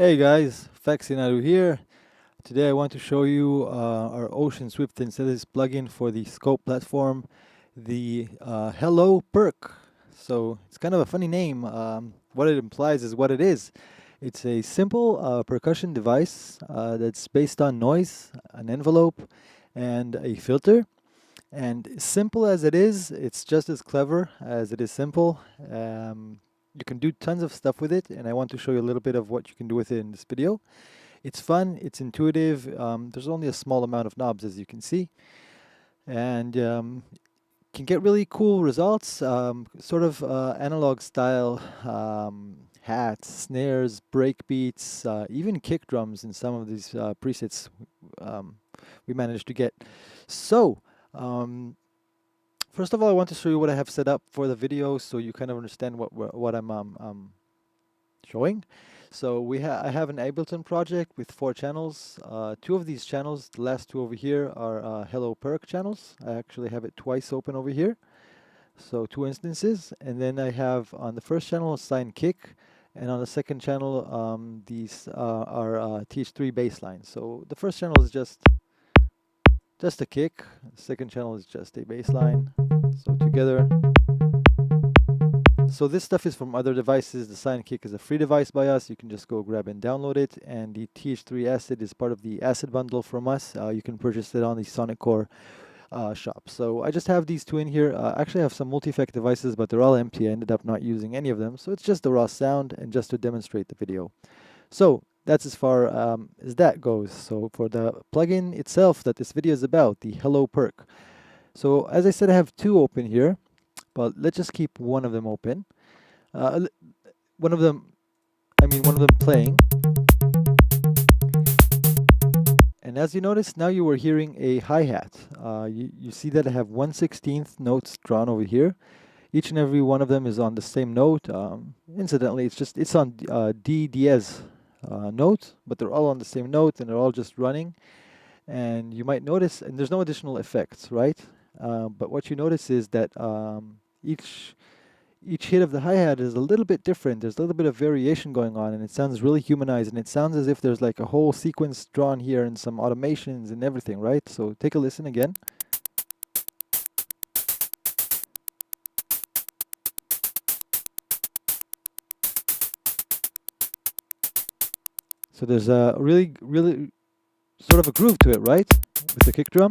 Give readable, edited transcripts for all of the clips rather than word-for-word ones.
Hey guys, Faxinaru here. Today I want to show you our Ocean Swift synthesis plugin for the Scope platform, the Hello Perc. So it's kind of a funny name. What it implies is what it is. It's a simple percussion device that's based on noise, an envelope, and a filter. And simple as it is, it's just as clever as it is simple. You can do tons of stuff with it, and I want to show you a little bit of what you can do with it in this video. It's fun, it's intuitive, there's only a small amount of knobs as you can see, and can get really cool results, sort of analog style hats, snares, breakbeats, even kick drums in some of these presets we managed to get. So, first of all, I want to show you what I have set up for the video so you kind of understand what I'm showing. So I have an Ableton project with 4 channels. 2 of these channels, the last 2 over here, are Hello Perc channels. I actually have it twice open over here. So 2 instances. And then I have on the first channel a sine kick, and on the second channel these are TH3 bass lines. So the first channel is just a kick. The second channel is just a bass line. So together. So this stuff is from other devices. The Sine Kick is a free device by us. You can just go grab and download it. And the TH3 Acid is part of the Acid bundle from us. You can purchase it on the Sonic Core shop. So I just have these 2 in here. I actually have some multi-effect devices, but they're all empty. I ended up not using any of them. So it's just the raw sound and just to demonstrate the video. So that's as far as that goes. So for the plugin itself that this video is about, the Hello Perc. So as I said, I have 2 open here. But let's just keep one of them open. One of them playing. And as you notice, now you are hearing a hi-hat. You see that I have 1/16 notes drawn over here. Each and every one of them is on the same note. Incidentally, it's on D diez note, but they're all on the same note and they're all just running. And you might notice, and there's no additional effects, right? But what you notice is that each hit of the hi-hat is a little bit different. There's a little bit of variation going on, and it sounds really humanized, and it sounds as if there's like a whole sequence drawn here and some automations and everything, right? So take a listen again. So there's a really sort of a groove to it, right? With the kick drum.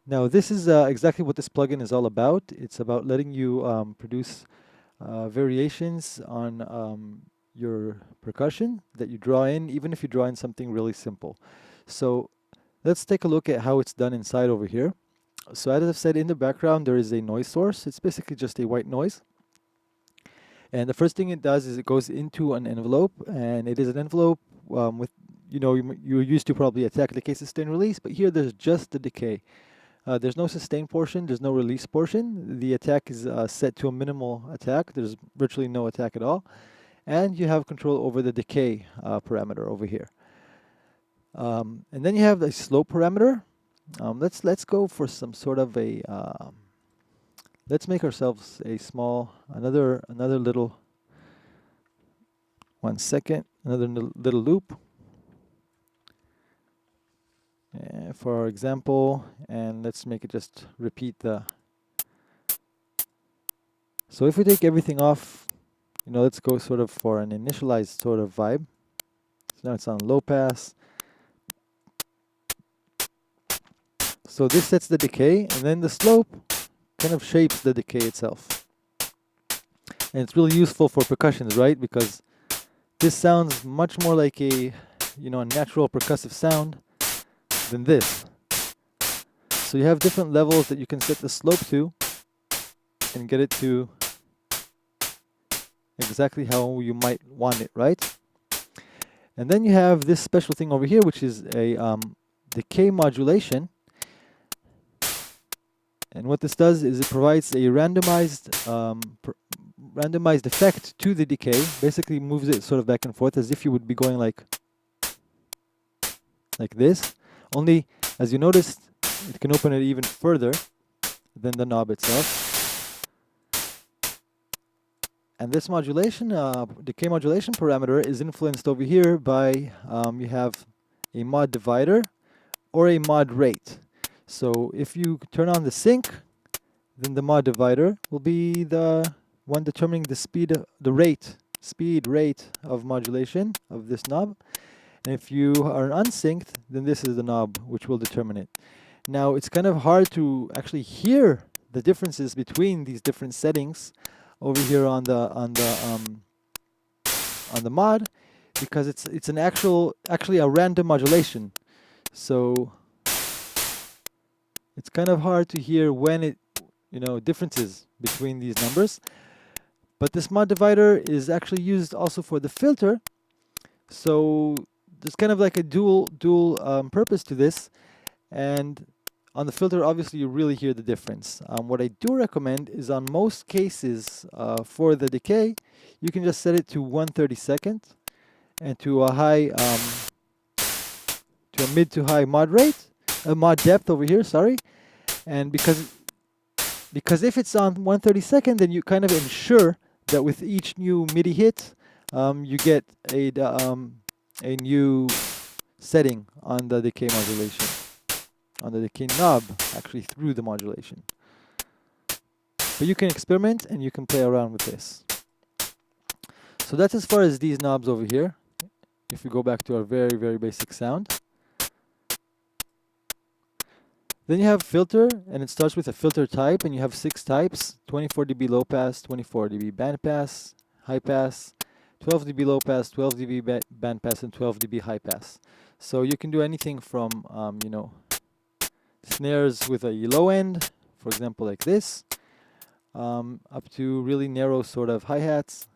Now this is exactly what this plugin is all about. It's about letting you produce variations on your percussion that you draw in, even if you draw in something really simple. So let's take a look at how it's done inside over here. So as I've said, in the background there is a noise source. It's basically just a white noise. And the first thing it does is it goes into an envelope, and it is an envelope with, you're used to probably attack, decay, sustain, release, but here there's just the decay. There's no sustain portion, there's no release portion. The attack is set to a minimal attack. There's virtually no attack at all. And you have control over the decay parameter over here. And then you have the slope parameter. Let's go for some sort of a, let's make ourselves a small, another little, 1 second, another little loop. For example, and let's make it just repeat the. So if we take everything off, let's go sort of for an initialized sort of vibe. So now it's on low pass. So this sets the decay, and then the slope kind of shapes the decay itself. And it's really useful for percussions, right? Because this sounds much more like a, a natural percussive sound than this. So you have different levels that you can set the slope to and get it to exactly how you might want it, right? And then you have this special thing over here, which is a decay modulation. And what this does is it provides a randomized effect to the decay. Basically moves it sort of back and forth as if you would be going like this. Only, as you noticed, it can open it even further than the knob itself. And this modulation, decay modulation parameter is influenced over here by, you have a mod divider or a mod rate. So if you turn on the sync, then the mod divider will be the one determining the speed, speed rate of modulation of this knob. And if you are unsynced, then this is the knob which will determine it. Now it's kind of hard to actually hear the differences between these different settings over here on the mod, because it's an actually a random modulation. So it's kind of hard to hear when it, differences between these numbers. But this mod divider is actually used also for the filter. So there's kind of like a dual purpose to this. And on the filter, obviously, you really hear the difference. What I do recommend is on most cases for the decay, you can just set it to 1/32 and to a high, to a mid to high mod rate, mod depth over here, sorry. And because if it's on 1/32, then you kind of ensure that with each new MIDI hit, you get a new setting on the decay modulation, on the decay knob, actually through the modulation. But you can experiment and you can play around with this. So that's as far as these knobs over here. If we go back to our very, very basic sound. Then you have filter, and it starts with a filter type, and you have 6 types: 24 dB low pass, 24 dB band pass, high pass, 12 dB low pass, 12 dB band pass, and 12 dB high pass. So you can do anything from, snares with a low end, for example, like this, up to really narrow sort of hi-hats.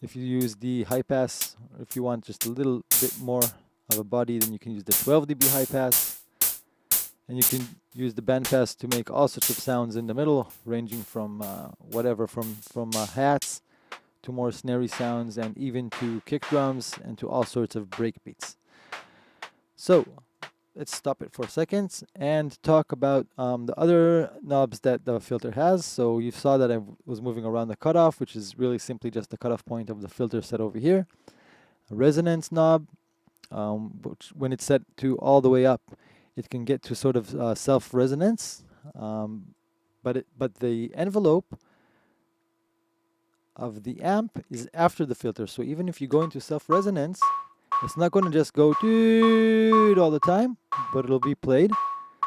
If you use the high pass, or if you want just a little bit more of a body, then you can use the 12 dB high pass, and you can use the band pass to make all sorts of sounds in the middle, ranging from whatever, from hats to more snary sounds, and even to kick drums and to all sorts of breakbeats. So let's stop it for a second and talk about the other knobs that the filter has. So you saw that I was moving around the cutoff, which is really simply just the cutoff point of the filter set over here. A resonance knob, which when it's set to all the way up, it can get to sort of self-resonance, but the envelope of the amp is after the filter. So even if you go into self-resonance, it's not going to just go all the time, but it'll be played.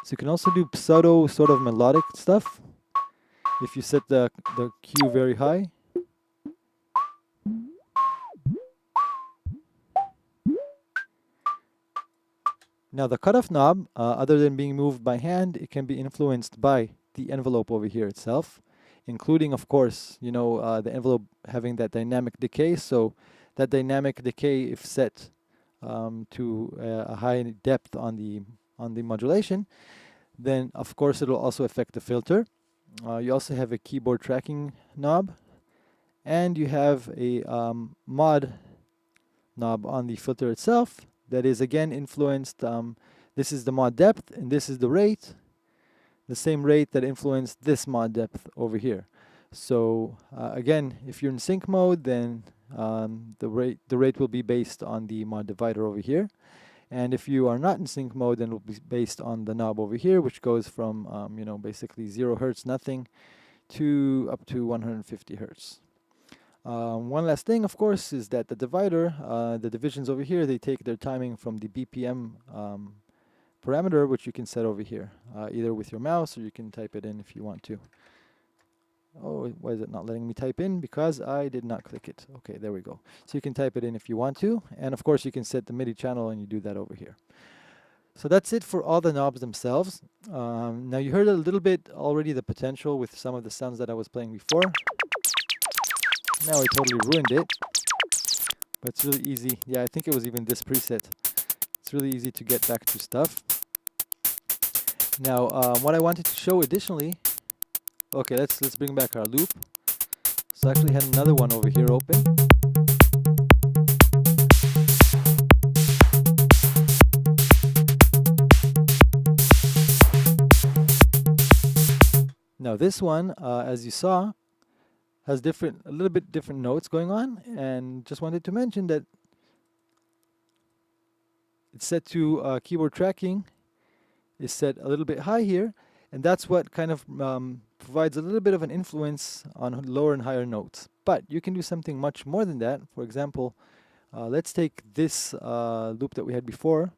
So you can also do pseudo sort of melodic stuff if you set the Q very high. Now the cutoff knob, other than being moved by hand, it can be influenced by the envelope over here itself, including, of course, the envelope having that dynamic decay. So that dynamic decay, if set to a high depth on the modulation, then of course it'll also affect the filter. You also have a keyboard tracking knob, and you have a mod knob on the filter itself that is again influenced. This is the mod depth, and this is the rate, the same rate that influenced this mod depth over here. So again, if you're in sync mode, then the rate will be based on the mod divider over here, and if you are not in sync mode, then it will be based on the knob over here, which goes from basically 0 hertz, nothing, to up to 150 hertz. One last thing, of course, is that the divider, the divisions over here, they take their timing from the BPM parameter, which you can set over here, either with your mouse, or you can type it in if you want to. Oh, why is it not letting me type in? Because I did not click it. Okay, there we go. So you can type it in if you want to, and of course you can set the MIDI channel, and you do that over here. So that's it for all the knobs themselves. Now you heard a little bit already the potential with some of the sounds that I was playing before. Now I totally ruined it, but it's really easy. Yeah, I think it was even this preset. It's really easy to get back to stuff. Now, what I wanted to show additionally, okay, let's bring back our loop. So I actually had another one over here open. Now this one, as you saw, has a little bit different notes going on, and just wanted to mention that it's set to keyboard tracking is set a little bit high here, and that's what kind of provides a little bit of an influence on lower and higher notes. But you can do something much more than that. For example, let's take this loop that we had before,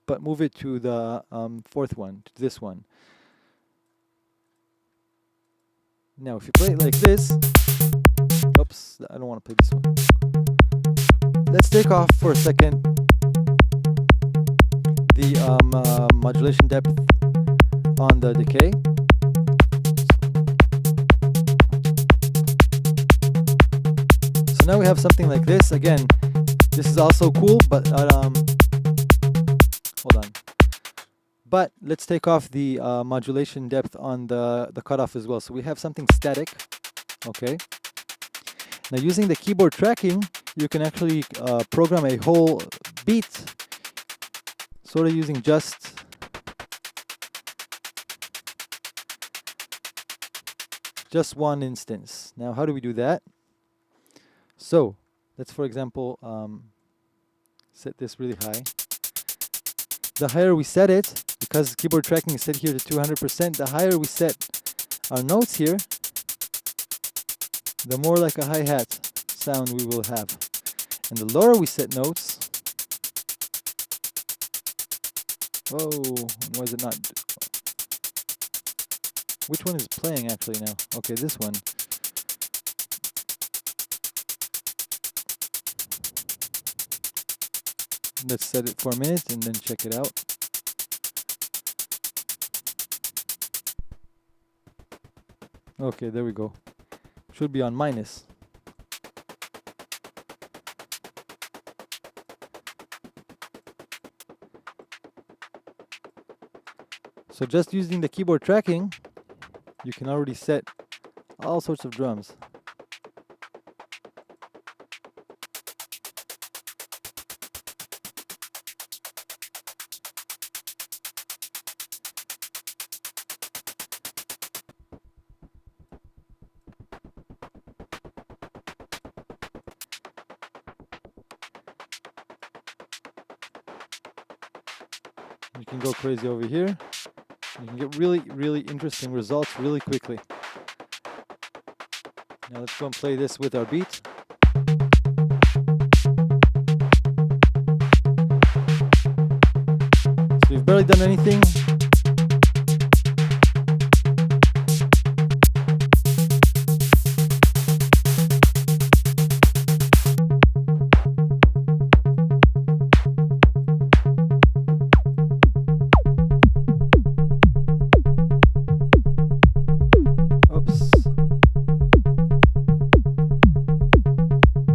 but move it to the fourth one, to this one. Now if you play it like this, oops, I don't want to play this one. Let's take off for a second the modulation depth on the decay. So now we have something like this. Again, this is also cool, but hold on. But let's take off the modulation depth on the cutoff as well. So we have something static. Okay. Now using the keyboard tracking, you can actually program a whole beat, sort of using just one instance. Now how do we do that? So let's, for example, set this really high. The higher we set it, because keyboard tracking is set here to 200%, the higher we set our notes here, the more like a hi-hat sound we will have. And the lower we set notes, whoa, why is it not? Which one is playing actually now? Okay, this one. Let's set it for a minute and then check it out. Okay, there we go. Should be on minus. So just using the keyboard tracking, you can already set all sorts of drums. You can go crazy over here. You can get really, really interesting results really quickly. Now let's go and play this with our beat. So we've barely done anything.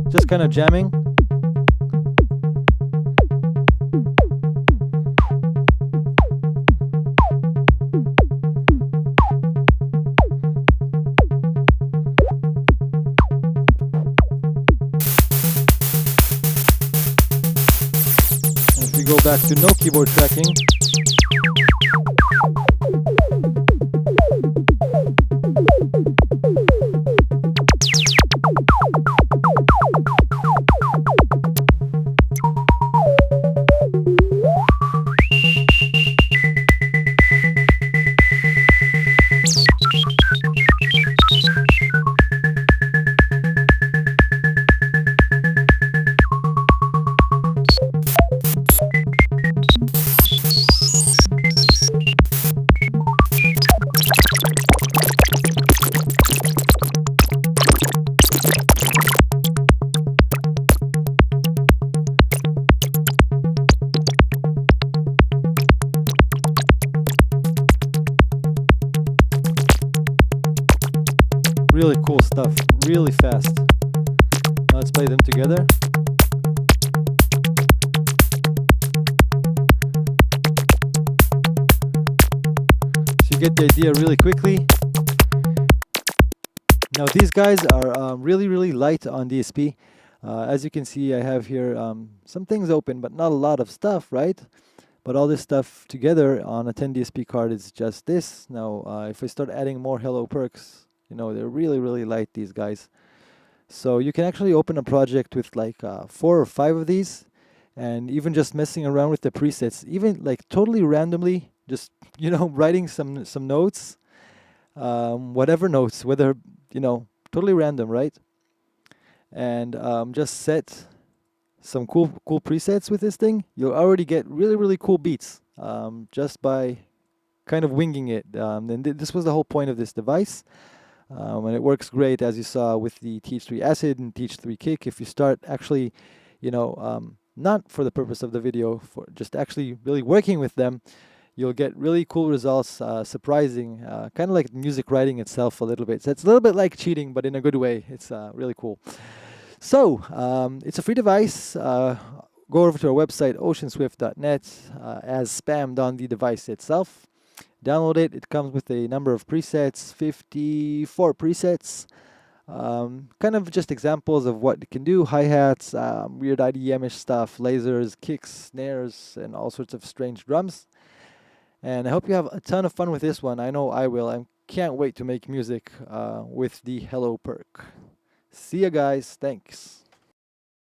Just kind of jamming. And if we go back to no keyboard tracking, really cool stuff, really fast. Now let's play them together. So you get the idea really quickly. Now these guys are really, really light on DSP. As you can see, I have here some things open, but not a lot of stuff, right? But all this stuff together on a 10 DSP card is just this. Now, if I start adding more Hello Percs, they're really, really light, these guys. So you can actually open a project with like 4 or 5 of these, and even just messing around with the presets, even like totally randomly, just writing some notes, whatever notes, whether totally random, right? And just set some cool presets with this thing. You'll already get really, really cool beats just by kind of winging it. And this was the whole point of this device. And it works great, as you saw, with the TH3 Acid and TH3 Kick. If you start actually, not for the purpose of the video, for just actually really working with them, you'll get really cool results, surprising, kind of like music writing itself a little bit. So it's a little bit like cheating, but in a good way. It's really cool. So it's a free device. Go over to our website, oceanswift.net, as spammed on the device itself. Download it. It comes with a number of presets, 54 presets. Kind of just examples of what it can do: hi-hats, weird IDM-ish stuff, lasers, kicks, snares, and all sorts of strange drums. And I hope you have a ton of fun with this one. I know I will. I can't wait to make music with the Hello Perc. See ya, guys. Thanks.